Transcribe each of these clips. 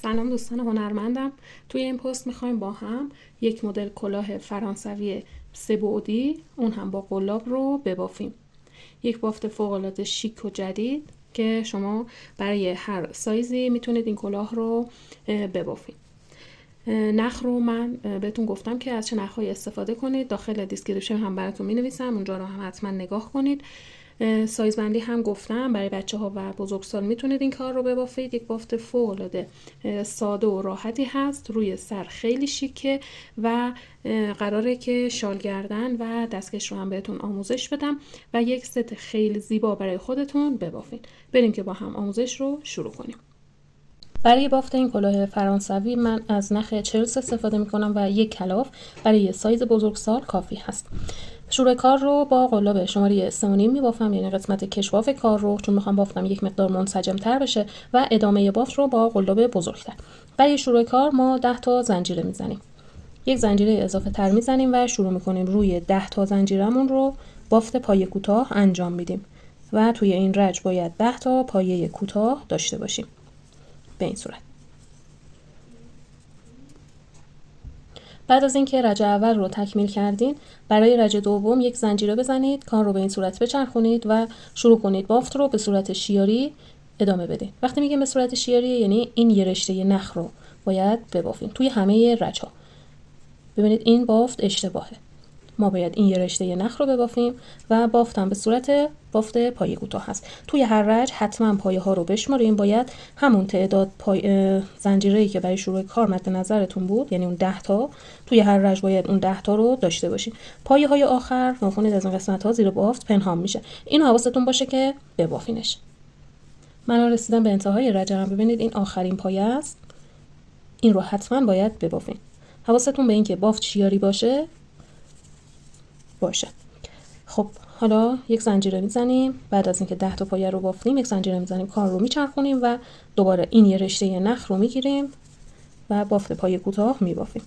سلام دوستان هنرمندم. توی این پست میخوایم با هم یک مدل کلاه فرانسوی 3 بعدی اون هم با قلاب رو ببافیم. یک بافت فوق‌العاده شیک و جدید که شما برای هر سایزی میتونید این کلاه رو ببافید. نخ رو من بهتون گفتم که از چه نخ‌هایی استفاده کنید. داخل دیسکریپشن هم براتون مینویسم، اونجا رو هم حتما نگاه کنید. سایز بندی هم گفتم، برای بچه‌ها و بزرگسال میتونید این کار رو ببافید. یک بافت فوق‌العاده ساده و راحتی هست، روی سر خیلی شیکه و قراره که شال گردن و دستکش رو هم بهتون آموزش بدم و یک ست خیلی زیبا برای خودتون ببافید. بریم که با هم آموزش رو شروع کنیم. برای بافت این کلاه فرانسوی من از نخ چلس استفاده میکنم و یک کلاف برای سایز بزرگسال کافی هست. شروع کار رو با قلاب شماره 3.5 میبافم، یعنی قسمت کشواف کار رو، چون میخوام بافتم یک مقدار منسجم تر بشه، و ادامه بافت رو با قلاب بزرگتر. برای شروع کار ما 10 تا زنجیره میزنیم. یک زنجیره اضافه تر میزنیم و شروع میکنیم روی 10 تا زنجیرمون رو بافت پایه کوتاه انجام میدیم و توی این رج باید 10 تا پایه کوتاه داشته باشیم. به این صورت. بعد از اینکه رج اول رو تکمیل کردین، برای رج دوم یک زنجیره بزنید، کار رو به این صورت بچرخونید و شروع کنید بافت رو به صورت شیاری ادامه بدید. وقتی میگم به صورت شیاری یعنی این یه رشته نخ رو باید ببافیم توی همه رج ها. ببینید این بافت اشتباهه. ما باید این یه رشته نخ رو ببافیم و بافتم به صورت بافت پایه کوتاه هست. توی هر رج حتما پایه ها رو بشماریم، باید همون تعداد زنجیره‌ای که برای شروع کار مد نظرتون بود، یعنی اون 10 تا، توی هر رج باید اون 10 تا رو داشته باشیم. پایه های آخر ناخونید از این قسمت ها زیر بافت پنهان میشه، این حواستون باشه که ببافینش. من رسیدم به انتهای رجم. ببینید این آخرین پایه است، این رو حتما باید ببافین. حواستون به این که بافت شیاری باشه. خب حالا یک زنجیره میزنیم. بعد از اینکه 10 تا پایه رو بافتیم یک زنجیره میزنیم، کار رو میچرخونیم و دوباره این یه رشته نخ رو میگیریم و بافت پایه کوتاه میبافیم.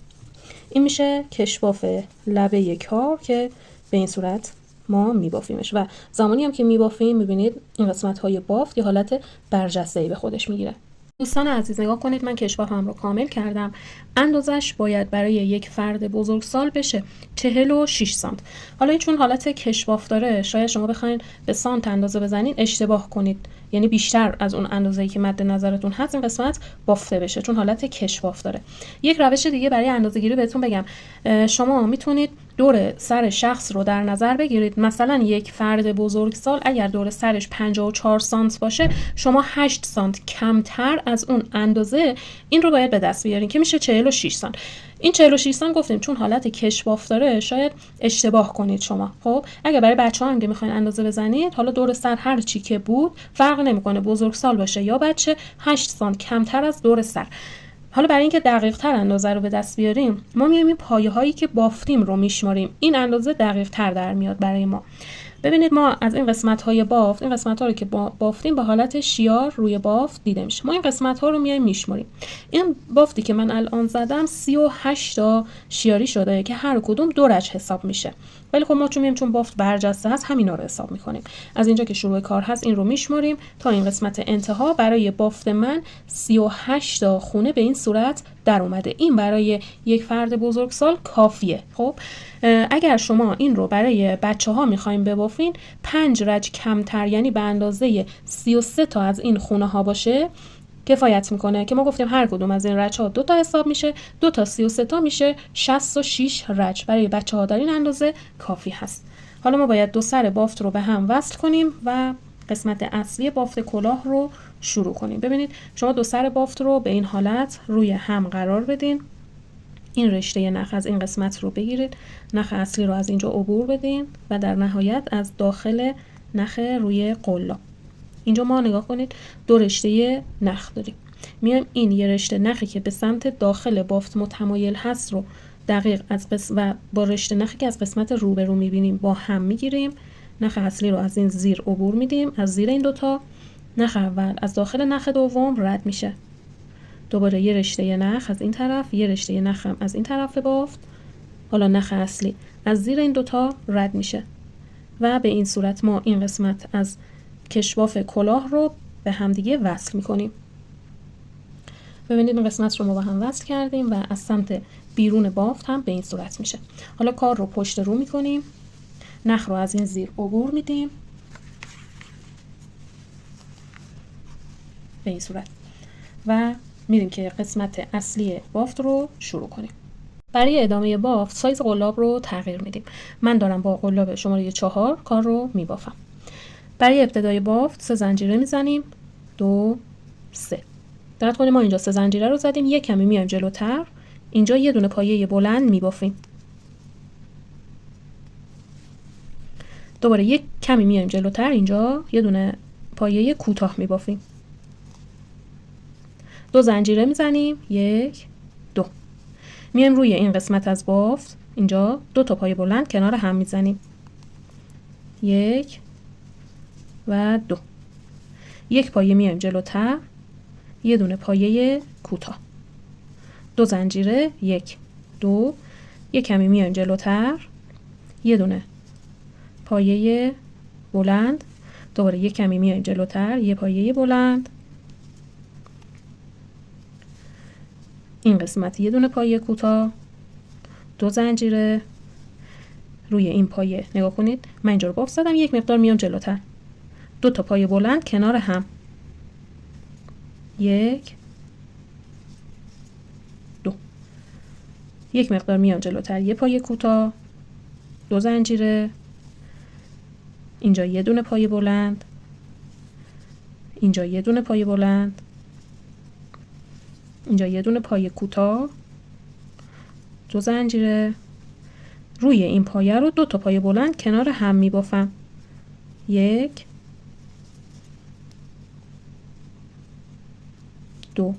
این میشه کشواف لبه کار که به این صورت ما میبافیمش و زمانی هم که میبافیم میبینید این قسمت های بافت یه حالت برجسته‌ای به خودش میگیره. دوستان عزیز نگاه کنید، من کشوافم رو کامل کردم. اندازش باید برای یک فرد بزرگسال بشه 46 سانت. حالا چون حالت کشواف داره، شاید شما بخواید به سانت اندازه بزنید اشتباه کنید، یعنی بیشتر از اون اندازه‌ای که مد نظرتون هست این قسمت بافته بشه، چون حالت کشواف داره. یک روش دیگه برای اندازه‌گیری بهتون بگم. شما میتونید دور سر شخص رو در نظر بگیرید. مثلا یک فرد بزرگسال اگر دور سرش 54 سانت باشه، شما 8 سانت کمتر از اون اندازه این رو باید به دست بیارین که میشه 46 سانت. این 46 سانت گفتیم چون حالت کشواف داره شاید اشتباه کنید شما. خب اگر برای بچه‌ها هم که میخواین اندازه بزنید، حالا دور سر هر چی که بود فرق نمیکنه، بزرگسال باشه یا بچه، 8 سانت کمتر از دور سر. حالا برای اینکه دقیق تر اندازه رو به دست بیاریم، ما میایم این پایه هایی که بافتیم رو میشماریم. این اندازه دقیق تر در میاد برای ما. ببینید ما از این قسمت های بافت، این قسمت ها رو که بافتیم به حالت شیار روی بافت دیده میشه. ما این قسمت ها رو میایم میشماریم. این بافتی که من الان زدم 38 تا شیاری شده که هر کدوم 2 رج حساب میشه. ولی خب ما چون بافت برجسته هست همینا رو حساب میکنیم. از اینجا که شروع کار هست این رو میشماریم تا این قسمت انتها. برای بافت من 38 تا خونه به این صورت در اومده. این برای یک فرد بزرگسال کافیه. خب اگر شما این رو برای بچه‌ها می‌خواید ببافین، 5 رج کمتر، یعنی به اندازه 33 تا از این خونه ها باشه کفایت میکنه، که ما گفتیم هر کدوم از این رج ها 2 تا حساب میشه. 2 تا 33 تا میشه 66 رج. برای بچه‌ها در این اندازه کافی هست. حالا ما باید دو سر بافت رو به هم وصل کنیم و قسمت اصلی بافت کلاه رو شروع کنیم. ببینید شما دو سر بافت رو به این حالت روی هم قرار بدین. این رشته نخ از این قسمت رو بگیرید، نخ اصلی رو از اینجا عبور بدین و در نهایت از داخل نخ روی قلاب. اینجا ما نگاه کنید 2 رشته نخ داریم. میایم این یه رشته نخی که به سمت داخل بافت متمایل هست رو دقیق و با رشته نخی که از قسمت روبرو میبینیم با هم میگیریم. نخ اصلی رو از این زیر عبور میدیم، از زیر این دوتا. نخ اول از داخل نخ دوم رد میشه. دوباره یه رشته نخ از این طرف، یه رشته نخ هم از این طرف بافت. حالا نخ اصلی از زیر این دوتا رد میشه و به این صورت ما این قسمت از کشواف کلاه رو به همدیگه وصل میکنیم. ببینید این قسمت رو ما با هم وصل کردیم و از سمت بیرون بافت هم به این صورت میشه. حالا کار رو پشت رو میکنیم، نخ رو از این زیر عبور میدیم به این صورت و میریم که قسمت اصلی بافت رو شروع کنیم. برای ادامه بافت سایز قلاب رو تغییر میدیم. من دارم با قلاب شماره 4 کار رو میبافم. برای ابتدای بافت 3 زنجیره میزنیم، 2 3. دقت کنید ما اینجا 3 زنجیره رو زدیم، یک کمی میایم جلوتر، اینجا یه دونه پایه بلند میبافیم. دوباره یک کمی میایم جلوتر، اینجا یه دونه پایه کوتاه میبافیم. 2 زنجیره میزنیم، 1 2. میایم روی این قسمت از بافت، اینجا 2 تا پایه بلند کنار هم میزنیم، 1 و 2. یک پایه میایم جلوتر، یه دونه پایه کوتاه، 2 زنجیره، 1 2. یک کمی میایم جلوتر، یه دونه پایه بلند، دوباره یک کمی میایم جلوتر، یه پایه بلند، این قسمت یه دونه پایه کوتاه، 2 زنجیره، روی این پایه نگاه کنید من اینجا رو بافت زدم، یک مقدار میام جلوتر، 2 تا پایه بلند کنار هم، 1 2. یک مقدار میام جلوتر، یه پایه کوتاه، 2 زنجیره، اینجا یه دونه پایه بلند، اینجا یه دونه پایه بلند، اینجا یه دونه پایه کوتاه، 2 زنجیره، روی این پایه رو 2 تا پایه بلند کنار هم میبافم، 1 2.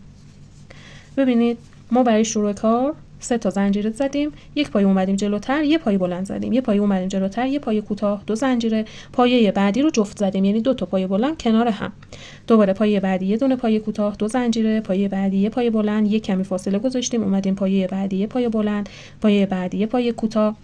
ببینید ما برای شروع کار 3 تا زنجیره زدیم، یک پایه اومدیم جلوتر، یه پایه بلند زدیم، یه پایه اومدیم جلوتر، یه پایه کوتاه، 2 زنجیره، پایه بعدی رو جفت زدیم، یعنی 2 تا پایه بلند کنار هم، دوباره پایه بعدی یه دونه پایه کوتاه، 2 زنجیره، پایه بعدی یه پایه بلند، یک کمی فاصله گذاشتیم، اومدیم پایه بعدی یه پایه بلند، پایه بعدی یه پایه کوتاه،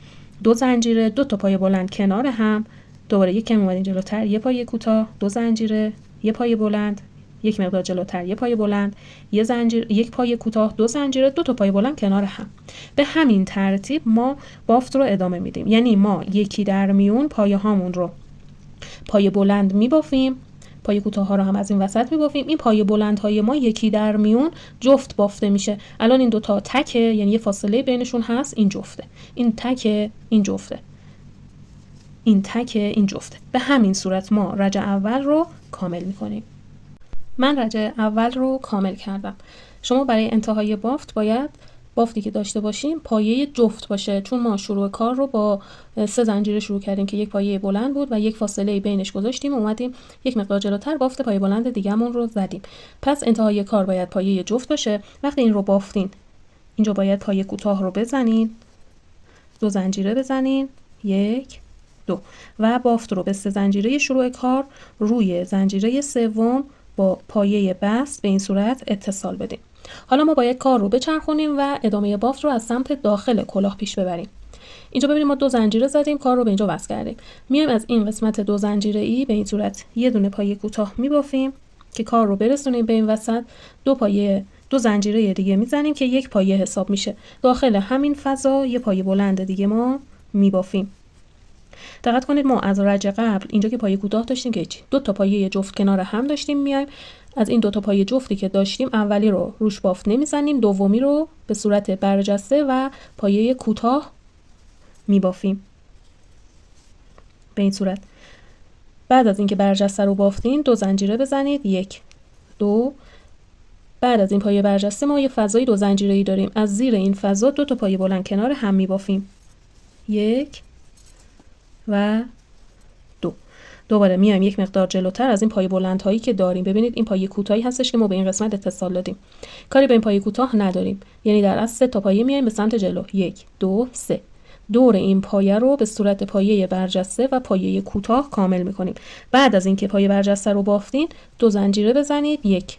2 زنجیره، 2 تا پایه بلند کنار هم، دوباره یک کمی اومدیم جلوتر، یه پایه کوتاه، 2 زنجیره، یه پایه بلند، یک مقدار جلوتر یه پایه بلند، یه زنجیر، یک پایه کوتاه، 2 زنجیره، 2 تا پایه بلند کنار هم. به همین ترتیب ما بافت رو ادامه میدیم. یعنی ما یکی در میون پایه هامون رو پایه بلند میبافیم، پایه کوتاه ها رو هم از این وسط میبافیم. این پایه بلند های ما یکی در میون جفت بافته میشه. الان این 2 تا تکه، یعنی یه فاصله بینشون هست، این جفته، این تکه، این جفته، این تکه، این جفته. به همین صورت ما رجع اول رو کامل میکنیم. من رجع اول رو کامل کردم. شما برای انتهای بافت باید بافتی که داشته باشیم پایه جفت باشه، چون ما شروع کار رو با 3 زنجیره شروع کردیم که یک پایه بلند بود و یک فاصله بینش گذاشتیم، اومدیم یک مقدار جلوتر بافت پایه بلند دیگه‌مون رو زدیم. پس انتهای کار باید پایه جفت باشه. وقتی این رو بافتین اینجا باید پایه کوتاه رو بزنین، 2 زنجیره بزنین، 1 2 و بافت رو به 3 زنجیره شروع کار روی زنجیره سوم با پایه بست به این صورت اتصال بدیم. حالا ما باید کار رو بچرخونیم و ادامه بافت رو از سمت داخل کلاه پیش ببریم. اینجا ببینیم ما 2 زنجیره زدیم، کار رو به اینجا وصل کردیم. میایم از این قسمت 2 زنجیره ای به این صورت یه دونه پایه کوتاه میبافیم که کار رو برسونیم به این وسط. 2 زنجیره دیگه میزنیم که یک پایه حساب میشه. داخل همین فضا یه پایه بلند دیگه ما میبافیم. دقت کنید ما از رجع قبل اینجا که پایه کوتاه داشتیم که هیچی، 2 تا پایه جفت کنار هم داشتیم، میایم از این 2 تا پایه جفتی که داشتیم اولی رو روش بافت نمیزنیم، دومی رو به صورت برجسته و پایه کوتاه میبافیم به این صورت. بعد از اینکه برجسته رو بافتین 2 زنجیره بزنید، 1 2. بعد از این پایه برجسته ما یه فضای 2 زنجیره‌ای داریم، از زیر این فضا 2 تا پایه بلند کنار هم میبافیم، 1 و 2. دوباره میایم یک مقدار جلوتر از این پایه بلند هایی که داریم. ببینید این پایه کوتاهی هستش که ما به این قسمت اتصال دادیم، کاری به این پایه کوتاه نداریم، یعنی در اصل 3 تا پایه میایم به سمت جلو، 1 2 3. دور این پایه رو به صورت پایه برجسته و پایه کوتاه کامل میکنیم. بعد از اینکه پایه برجسته رو بافتین 2 زنجیره بزنید، 1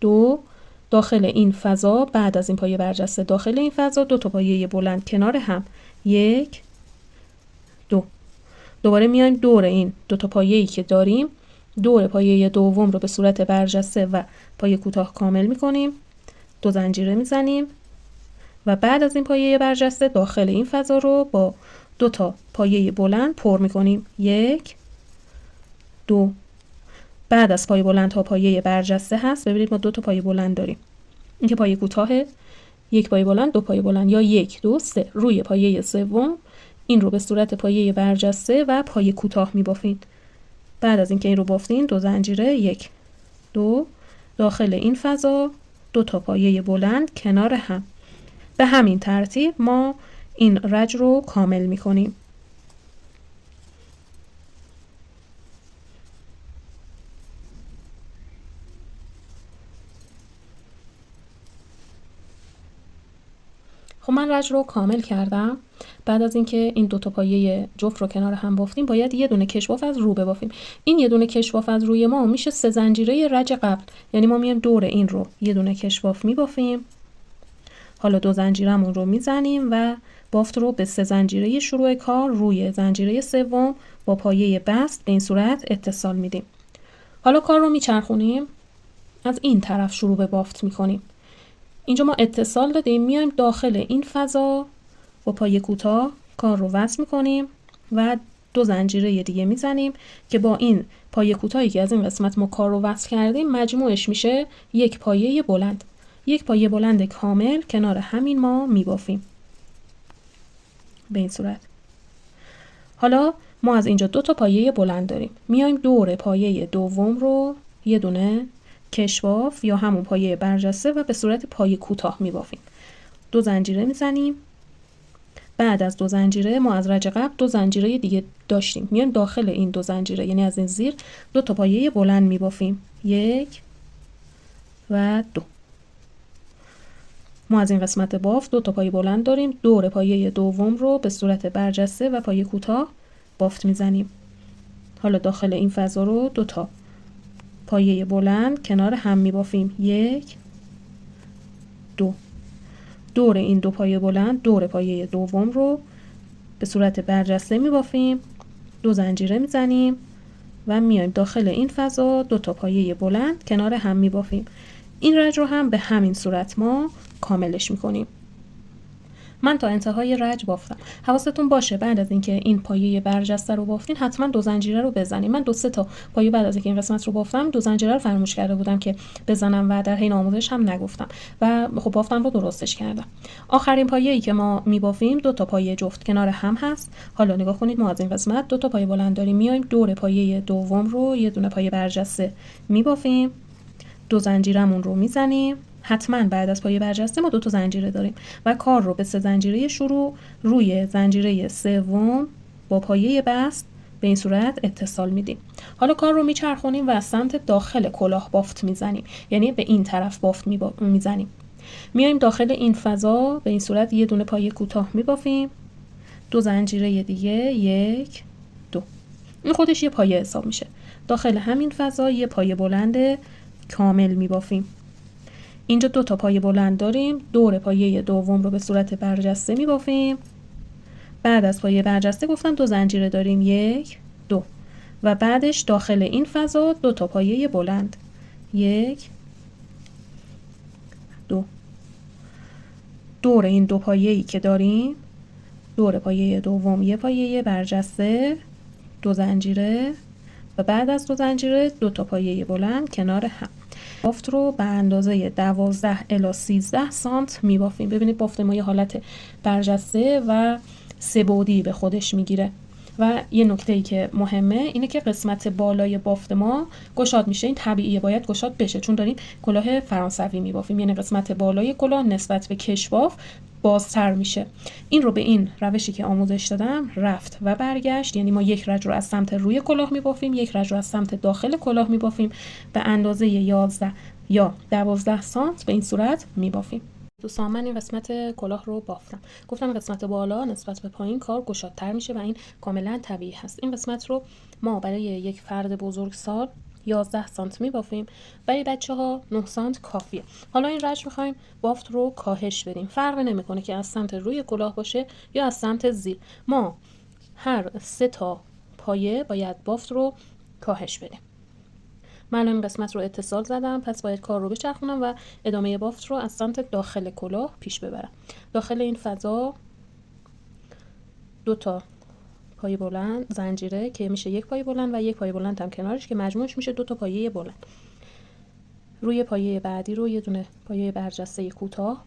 2. داخل این فضا بعد از این پایه برجسته داخل این فضا 2 تا پایه بلند کنار هم، 1 2. دوباره میایم دور این 2 تا پایه‌ای که داریم دور پایه دوم رو به صورت برجسته و پایه کوتاه کامل میکنیم. 2 زنجیره میزنیم و بعد از این پایه برجسته داخل این فضا رو با 2 تا پایه بلند پر میکنیم. 1 2. بعد از پایه بلند تا پایه برجسته هست. ببینید ما 2 تا پایه بلند داریم. این که پایه کوتاهه، 1 پایه بلند، 2 پایه بلند، یا 1 2 3 روی پایه سوم این رو به صورت پایه برجسته و پایه کوتاه میبافید. بعد از اینکه این رو بافتین 2 زنجیره 1 2 داخل این فضا 2 تا پایه بلند کنار هم. به همین ترتیب ما این رج رو کامل میکنیم. خب من رج رو کامل کردم. بعد از اینکه این 2 تا پایه جفت رو کنار هم بافتیم باید یه دونه کشواف از رو ببافیم. این یه دونه کشواف از روی ما میشه 3 زنجیره رج قبل، یعنی ما میایم دور این رو یه دونه کشواف میبافیم. حالا 2 زنجیرمون رو میزنیم و بافت رو به 3 زنجیره شروع کار روی زنجیره سوم با پایه بست به این صورت اتصال میدیم. حالا کار رو میچرخونیم، از این طرف شروع به بافت میکنیم. اینجا ما اتصال دادیم، میایم داخل این فضا با پایه کوتاه کار رو وصل میکنیم و 2 زنجیره دیگه میزنیم که با این پایه کوتاهی که از این قسمت ما کار رو وصل کردیم مجموعش میشه 1 پایه بلند. 1 پایه بلند کامل کنار همین ما میبافیم به این صورت. حالا ما از اینجا 2 تا پایه بلند داریم، میایم دور پایه دوم رو یه دونه کشواف یا همون پایه برجسته و به صورت پایه کوتاه میبافیم. 2 زنجیره میزنیم. بعد از 2 زنجیره ما از رج قبل 2 زنجیره دیگه داشتیم، میایم داخل این 2 زنجیره یعنی از این زیر 2 تا پایه بلند میبافیم. 1 و 2. ما از این قسمت بافت 2 تا پایه بلند داریم، دور پایه دوم رو به صورت برجسته و پایه کوتاه بافت میزنیم. حالا داخل این فضا رو 2 تا پایه بلند کنار هم میبافیم. 1 2. دور این 2 پایه بلند دور پایه دوم رو به صورت برجسته میبافیم. 2 زنجیره میزنیم و میایم داخل این فضا 2 تا پایه بلند کنار هم میبافیم. این رج رو هم به همین صورت ما کاملش میکنیم. من تا انتهای رج بافتم. حواستون باشه بعد از اینکه این پایه برجسته رو بافتین حتما 2 زنجیره رو بزنید. من 2-3 تا پایه بعد از اینکه این قسمت رو بافتم 2 زنجیره رو فراموش کرده بودم که بزنم و در حین آموزش هم نگفتم و خب بافتم رو درستش کردم. آخرین پایه‌ای که ما میبافیم 2 تا پایه جفت کنار هم هست. حالا نگاه کنید ما از این قسمت 2 تا پایه بلند داریم، میایم دور پایه دوم رو یه دونه پایه برجسته میبافیم. 2 زنجیرمون رو میزنیم. حتما بعد از پایه برجسته ما 2 تا زنجیره داریم و کار رو به 3 زنجیره شروع روی زنجیره سوم با پایه بست به این صورت اتصال میدیم. حالا کار رو میچرخونیم و از سمت داخل کلاه بافت میزنیم، یعنی به این طرف بافت میزنیم. میایم داخل این فضا به این صورت یه دونه پایه کوتاه میبافیم. 2 زنجیره دیگه 1 2. این خودش یه پایه حساب میشه. داخل همین فضا یه پایه بلند کامل میبافیم. اینجا 2 تا پایه بلند داریم، دور پایه دوم رو به صورت برجسته میبافیم. بعد از پایه برجسته گفتم 2 زنجیره داریم 1 2 و بعدش داخل این فضا 2 تا پایه بلند 1 2. دور این 2 پایه‌ای که داریم دور پایه دوم یه پایه برجسته 2 زنجیره و بعد از 2 زنجیره 2 تا پایه بلند کنار هم. بافت رو به اندازه 12 الی 13 سانت میبافیم. ببینید بافت ما یه حالت برجسته و 3 بعدی به خودش میگیره و یه نکته‌ای که مهمه اینه که قسمت بالای بافت ما گشاد میشه. این طبیعیه، باید گشاد بشه چون داریم کلاه فرانسوی میبافیم، یعنی قسمت بالای کلاه نسبت به کشواف بازتر میشه. این رو به این روشی که آموزش دادم رفت و برگشت، یعنی ما یک رج رو از سمت روی کلاه میبافیم، یک رج رو از سمت داخل کلاه میبافیم به اندازه 11 یا 12 سانت به این صورت میبافیم. دوستان من این قسمت کلاه رو بافتم. گفتم قسمت بالا نسبت به پایین کار گشادتر میشه و این کاملا طبیعی هست. این قسمت رو ما برای یک فرد بزرگسال 11 سانت میبافیم، برای بچه‌ها 9 سانت کافیه. حالا این رج می‌خوایم بافت رو کاهش بدیم. فرق نمی‌کنه که از سمت روی کلاه باشه یا از سمت زیر. ما هر 3 تا پایه باید بافت رو کاهش بدیم. من این قسمت رو اتصال زدم، پس باید کار رو بچرخونم و ادامه بافت رو از سمت داخل کلاه پیش ببرم. داخل این فضا 2 تا پایه بلند زنجیره که میشه 1 پایه بلند و 1 پایه بلند هم کنارش که مجموعش میشه 2 تا پایه بلند. روی پایه بعدی رو یه دونه پایه برجسته کوتاه،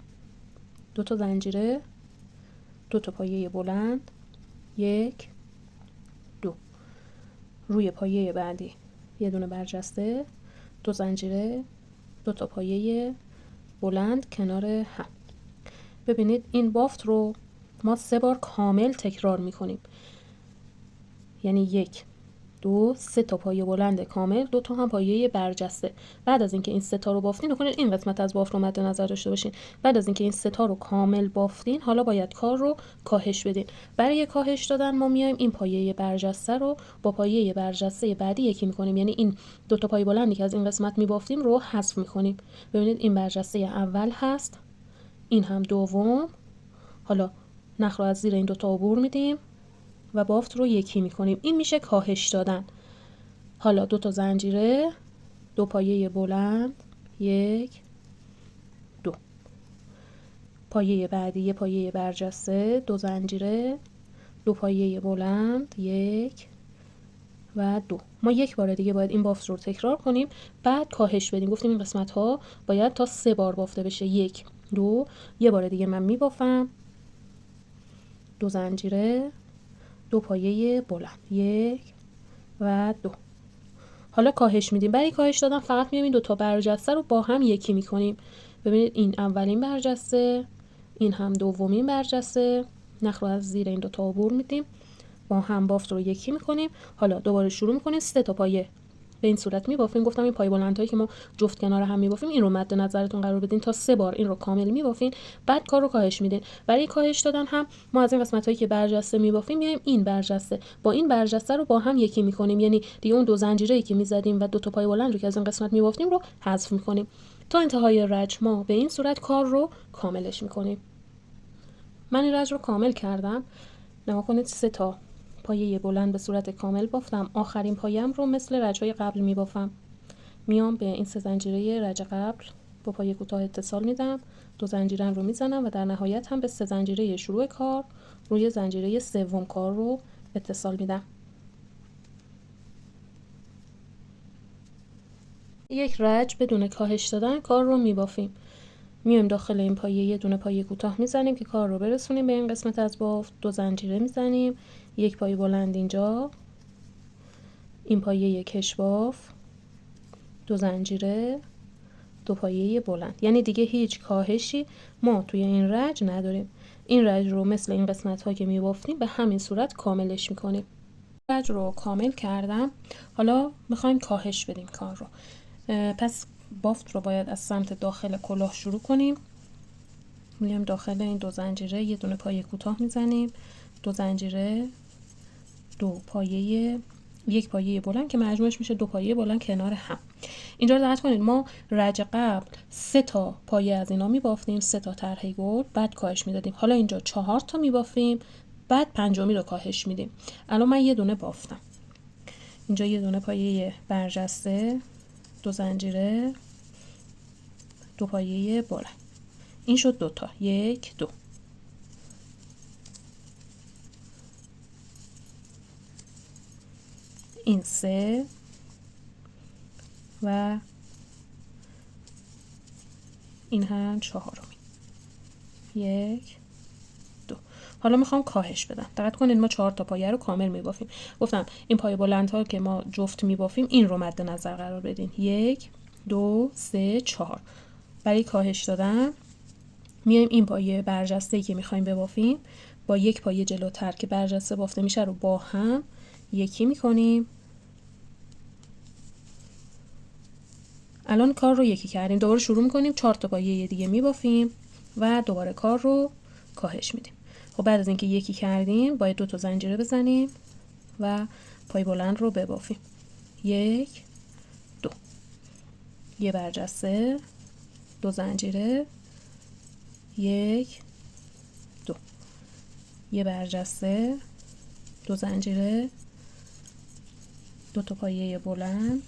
2 تا زنجیره، 2 تا پایه بلند، 1 2. روی پایه بعدی یه دونه برجسته، 2 زنجیره، 2 تا پایه بلند کنار هم. ببینید این بافت رو ما 3 بار کامل تکرار میکنیم، یعنی 1 2 3 تا پایه بلند کامل، 2 تا هم پایه برجسته. بعد از اینکه این 3 تا رو بافتین، نکنید این قسمت از بافت رو مد نظر داشته باشین. بعد از اینکه این 3 تا رو کامل بافتین، حالا باید کار رو کاهش بدین. برای کاهش دادن ما میایم این پایه برجسته رو با پایه برجسته بعدی یکی میکنیم، یعنی این 2 تا پایه بلندی که از این قسمت میبافتیم رو حذف میکنیم. ببینید این برجسته اول هست، این هم دوم. حالا نخ رو از زیر این 2 تا عبور میدیم و بافت رو یکی میکنیم. این میشه کاهش دادن. حالا 2 تا زنجیره، 2 پایه بلند، 1 2. پایه بعدی یه پایه برجسته، 2 زنجیره، 2 پایه بلند، 1 و 2. ما 1 بار دیگه باید این بافت رو تکرار کنیم، بعد کاهش بدیم. گفتیم این قسمت ها باید تا 3 بار بافته بشه. 1 2. یه بار دیگه من میبافم، 2 زنجیره، 2 پایه بلند، 1 و 2. حالا کاهش میدیم. برای کاهش دادن فقط میایم این 2 تا برجسته رو با هم یکی میکنیم. ببینید این اولین برجسته، این هم دومین برجسته. نخ رو از زیر این 2 تا عبور میدیم، با هم بافت رو یکی میکنیم. حالا دوباره شروع میکنیم 3 تا پایه به این صورت میبافیم. گفتم این پایه بلندهایی که ما جفت کنار هم میبافیم این رو مد نظرتون قرار بدین، تا 3 بار این رو کامل میبافین، بعد کار رو کاهش میدین. برای کاهش دادن هم ما از این قسمت هایی که برجسته میبافیم میایم این برجسته با این برجسته رو با هم یکی میکنیم، یعنی دیگه اون 2 زنجیره‌ای که میزدیم و 2 تا پایه بلند رو که از این قسمت میبافتیم رو حذف میکنیم. تا انتهای رج ما به این صورت کار رو کاملش میکنیم. من این رج رو کامل کردم. نگاه کنید 3 تا پایه بلند به صورت کامل بافتم. آخرین پایه‌ام رو مثل رج‌های قبل میبافم. میام به این 3 زنجیره رج قبل با پایه کوتاه اتصال میدم، 2 زنجیره رو میزنم و در نهایت هم به 3 زنجیره شروع کار روی زنجیره سوم کار رو اتصال میدم. یک رج بدون کاهش دادن کار رو میبافیم. میایم داخل این پایه یه دونه پایه کوتاه میزنیم که کار رو برسونیم به این قسمت از بافت. 2 زنجیره میزنیم، 1 پایه بلند اینجا، این پایه کشواف، 2 زنجیره، 2 پایه بلند. یعنی دیگه هیچ کاهشی ما توی این رج نداریم. این رج رو مثل این قسمت ها که میبافتیم به همین صورت کاملش میکنیم. رج رو کامل کردم. حالا میخوایم کاهش بدیم کار رو. پس بافت رو باید از سمت داخل کلاه شروع کنیم. میایم داخل این 2 زنجیره یه دونه پایه کوتاه میزنیم، 2 زنجیره، 2 پایه، 1 پایه بلند که مجموعش میشه 2 پایه بلند کنار هم. اینجا رو دقت کنید ما رج قبل 3 تا پایه از اینا میبافتیم، 3 تا طرح گل، بعد کاهش میدادیم. حالا اینجا 4 تا میبافیم، بعد پنجمی رو کاهش میدیم. الان من یه دونه بافتم. اینجا یه دونه پایه برجسته، 2 زنجیره، 2 پایه بلند. این شد 2 تا، 1 2. این 3 و این هم 4. 1 2. حالا میخوام کاهش بدم. دقت کنید ما 4 تا پایه رو کامل میبافیم. گفتم این پایه بلندها که ما جفت میبافیم این رو مد نظر قرار بدین. 1 2 3 4. برای کاهش دادن میایم این پایه برجسته‌ای که میخوایم ببافیم با 1 پایه جلوتر که برجسته بافته میشه رو با هم یکی میکنیم. الان کار رو یکی کردیم. دوباره شروع میکنیم 4 تا پایه دیگه میبافیم و دوباره کار رو کاهش میدیم. خب بعد از اینکه یکی کردیم باید 2 تا زنجیره بزنیم و پای بلند رو ببافیم. 1 2. یه برجسته، 2 زنجیره، 1 2. یه برجسته، 2 زنجیره، 2 تا پایه بلند،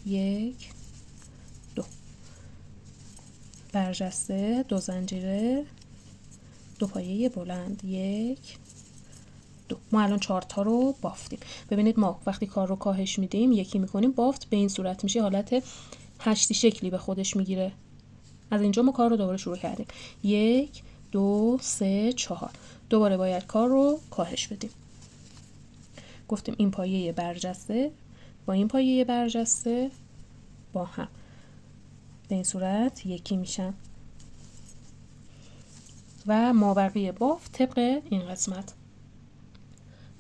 یک، دو، برجسته، 2 زنجیره، 2 پایه بلند، یک، دو. ما الان 4 تا رو بافتیم. ببینید ما وقتی کار رو کاهش میدیم یکی میکنیم، بافت به این صورت میشه، حالت هشتی شکلی به خودش میگیره. از اینجا ما کار رو دوباره شروع کردیم. 1 2 3 4. دوباره باید کار رو کاهش بدیم. گفتیم این پایه برجسته با این پایه برجسته با هم به این صورت یکی میشن و مابقی بافت طبق این قسمت.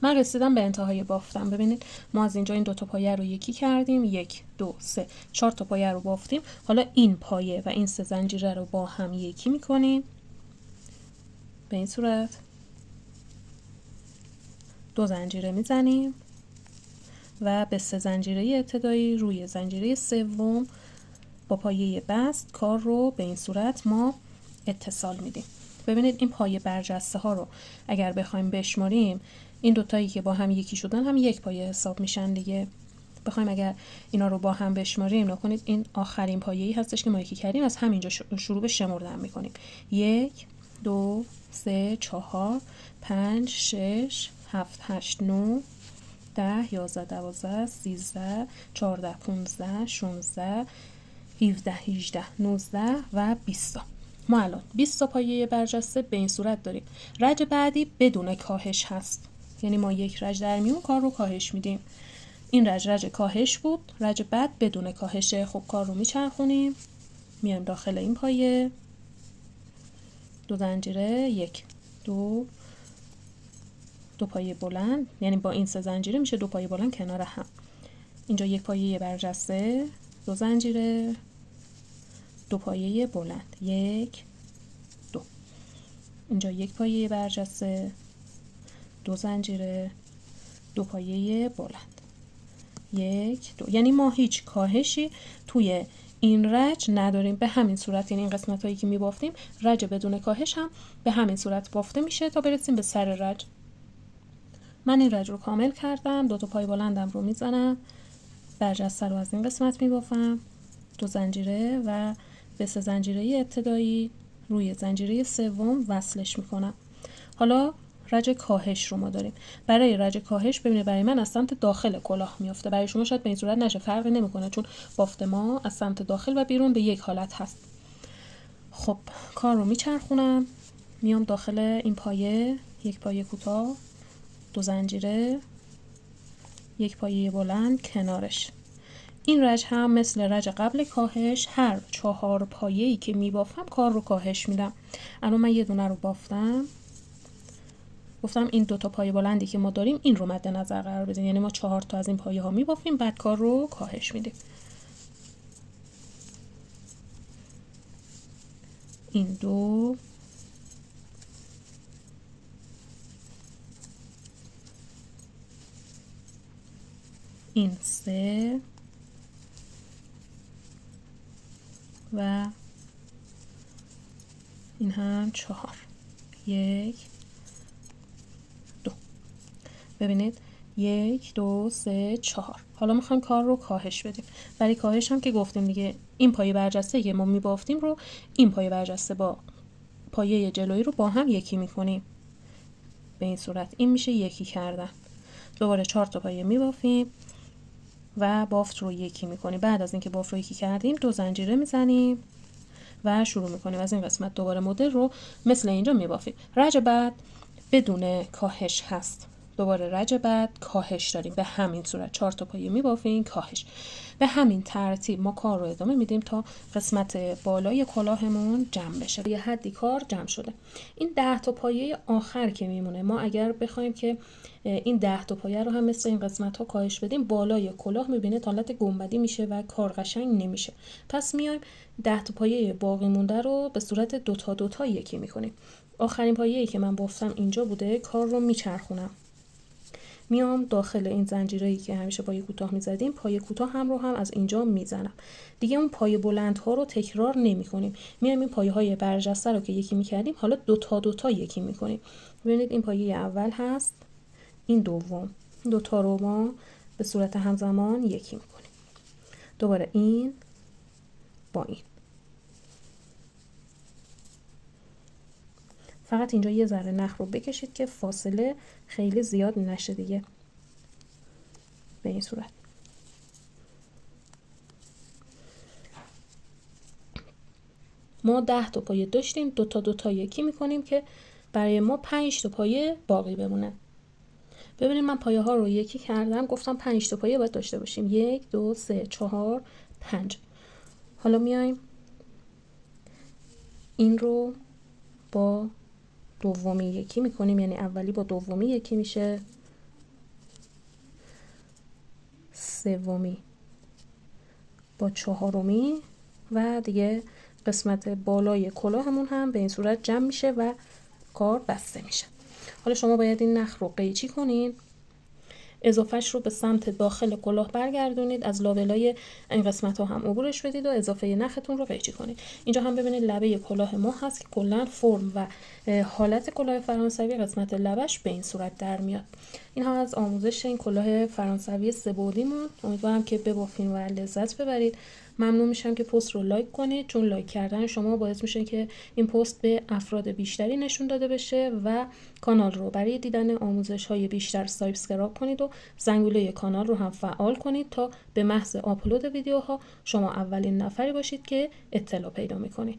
من رسیدم به انتهای بافتم. ببینید ما از اینجا این 2 تا پایه رو یکی کردیم، 1 2 3 4 تا پایه رو بافتیم. حالا این پایه و این 3 زنجیره رو با هم یکی میکنیم به این صورت، 2 زنجیره میزنیم و به 3 زنجیره ابتدایی روی زنجیره سوم با پایه بست کار رو به این صورت ما اتصال میدیم. ببینید این پایه برجسته ها رو اگر بخوایم بشماریم، این دوتایی که با هم یکی شدن هم یک پایه حساب میشن دیگه. بخوایم اگر اینا رو با هم بشماریم، نکنید این آخرین پایه‌ای هستش که ما یکی کردیم، از همینجا شروع به شمردن میکنیم. 1 2 3 4 5 6 7 8 9 10 11 12 13 14 15 16 17 18 19 و 20. ما الان 20 تا پایه برجسته به این صورت داریم. رج بعدی بدون کاهش هست، یعنی ما یک رج در میون کار رو کاهش میدیم. این رج کاهش بود، رج بعد بدون کاهشه. خب کار رو میچرخونیم، میایم داخل این پایه، 2 زنجیره، 1 2 2 پایه بلند، یعنی با این 3 زنجیره میشه 2 پایه بلند کنار هم. اینجا یک پایه برجسته، 2 زنجیره، 2 پایه بلند، 1 2. اینجا یک پایه برجسته، 2 زنجیره، 2 پایه بلند، 1 2. یعنی ما هیچ کاهشی توی این رج نداریم. به همین صورت، یعنی این قسمت هایی که می بافتیم رج بدون کاهش هم به همین صورت بافته میشه تا برسیم به سر رج. من این رج رو کامل کردم. 2 تا پای بلندم رو میزنم، برجسته رو از این قسمت می بافم، 2 زنجیره و به 3 زنجیره ابتدایی روی زنجیره سوم وصلش میکنم. حالا رج کاهش رو ما داریم. برای رج کاهش ببینید برای من از سمت داخل کلاه میفته، برای شما شاید به این صورت نشه، فرقی نمیکنه چون بافت ما از سمت داخل و بیرون به یک حالت هست. خب کار رو میچرخونم، میام داخل این پایه، یک پایه کوتاه، 2 زنجیره، یک پایه بلند کنارش. این رج هم مثل رج قبل کاهش هر 4 پایه‌ای که میبافم کار رو کاهش میدم. الان من یه دونه رو بافتم، گفتم این 2 تا پایه بلندی که ما داریم این رو مد نظر قرار بدین، یعنی ما 4 تا از این پایه ها میبافیم بعد کار رو کاهش میدیم. این 2 این 3 و این هم 4. 1 2. ببینید 1 2 3 4. حالا میخوایم کار رو کاهش بدیم. برای کاهش هم که گفتیم دیگه، این پایه برجسته که ما میبافتیم رو این پایه برجسته با پایه جلویی رو با هم یکی میکنیم به این صورت. این میشه یکی کردن. دوباره 4 تا پایه میبافیم و بافت رو یکی میکنیم. بعد از اینکه بافت رو یکی کردیم 2 زنجیره میزنیم و شروع میکنیم از این قسمت دوباره مدل رو مثل اینجا میبافیم. رج بعد بدون کاهش هست، دوباره رج بعد کاهش داریم به همین صورت، 4 تا پایه میبافیم کاهش. به همین ترتیب ما کار رو ادامه میدیم تا قسمت بالای کلاهمون جمع بشه. یه حدی کار جمع شده. این 10 تا پایه آخر که میمونه، ما اگر بخوایم که این 10 تا پایه رو هم مثل این قسمت ها کاهش بدیم، بالای کلاه میبینید حالت گنبدی میشه و کار قشنگ نمیشه. پس میایم 10 تا پایه باقی مونده رو به صورت 2 تا 2 تا یکی میکنیم. آخرین پایه‌ای که من بافتم اینجا بوده، کار رو میچرخونم، میام داخل این زنجیره‌ای که همیشه پایه کوتاه میزدیم، پایه کوتاه هم رو هم از اینجا میزنم. دیگه اون پایه بلند ها رو تکرار نمی کنیم. میایم این پایه های برجسته رو که یکی میکردیم حالا 2 تا 2 تا یکی میکنیم. ببینید این پایه اول هست، این دوم، 2 تا رو ما به صورت همزمان یکی میکنیم. دوباره این با این. فقط اینجا یه ذره نخ رو بکشید که فاصله خیلی زیاد نشه دیگه. به این صورت. ما 10 تا پایه داشتیم، 2 تا یکی میکنیم که برای ما 5 تا پایه باقی بمونه. ببینید من پایه ها رو یکی کردم، گفتم 5 تا پایه باید داشته باشیم. 1 2 3 4 5. حالا میایم این رو با دومی یکی میکنیم، یعنی اولی با دومی یکی میشه، سومی با چهارمی و دیگه قسمت بالای کلاهمون هم به این صورت جمع میشه و کار بسته میشه. حالا شما باید این نخ رو قیچی کنین، اضافهش رو به سمت داخل کلاه برگردونید، از لابلای این قسمت ها هم عبورش بدید و اضافه نختون رو قیچی کنید. اینجا هم ببینید لبه کلاه ما هست که کلا فرم و حالت کلاه فرانسوی قسمت لبش به این صورت در میاد. این ها از آموزش این کلاه فرانسوی 3 بعدیمون. امیدوارم که ببافین و لذت ببرید. ممنون میشم که پست رو لایک کنید، چون لایک کردن شما باعث میشه که این پست به افراد بیشتری نشون داده بشه و کانال رو برای دیدن آموزش های بیشتر سابسکرایب کنید و زنگوله کانال رو هم فعال کنید تا به محض آپلود ویدیوها شما اولین نفری باشید که اطلاع پیدا میکنید.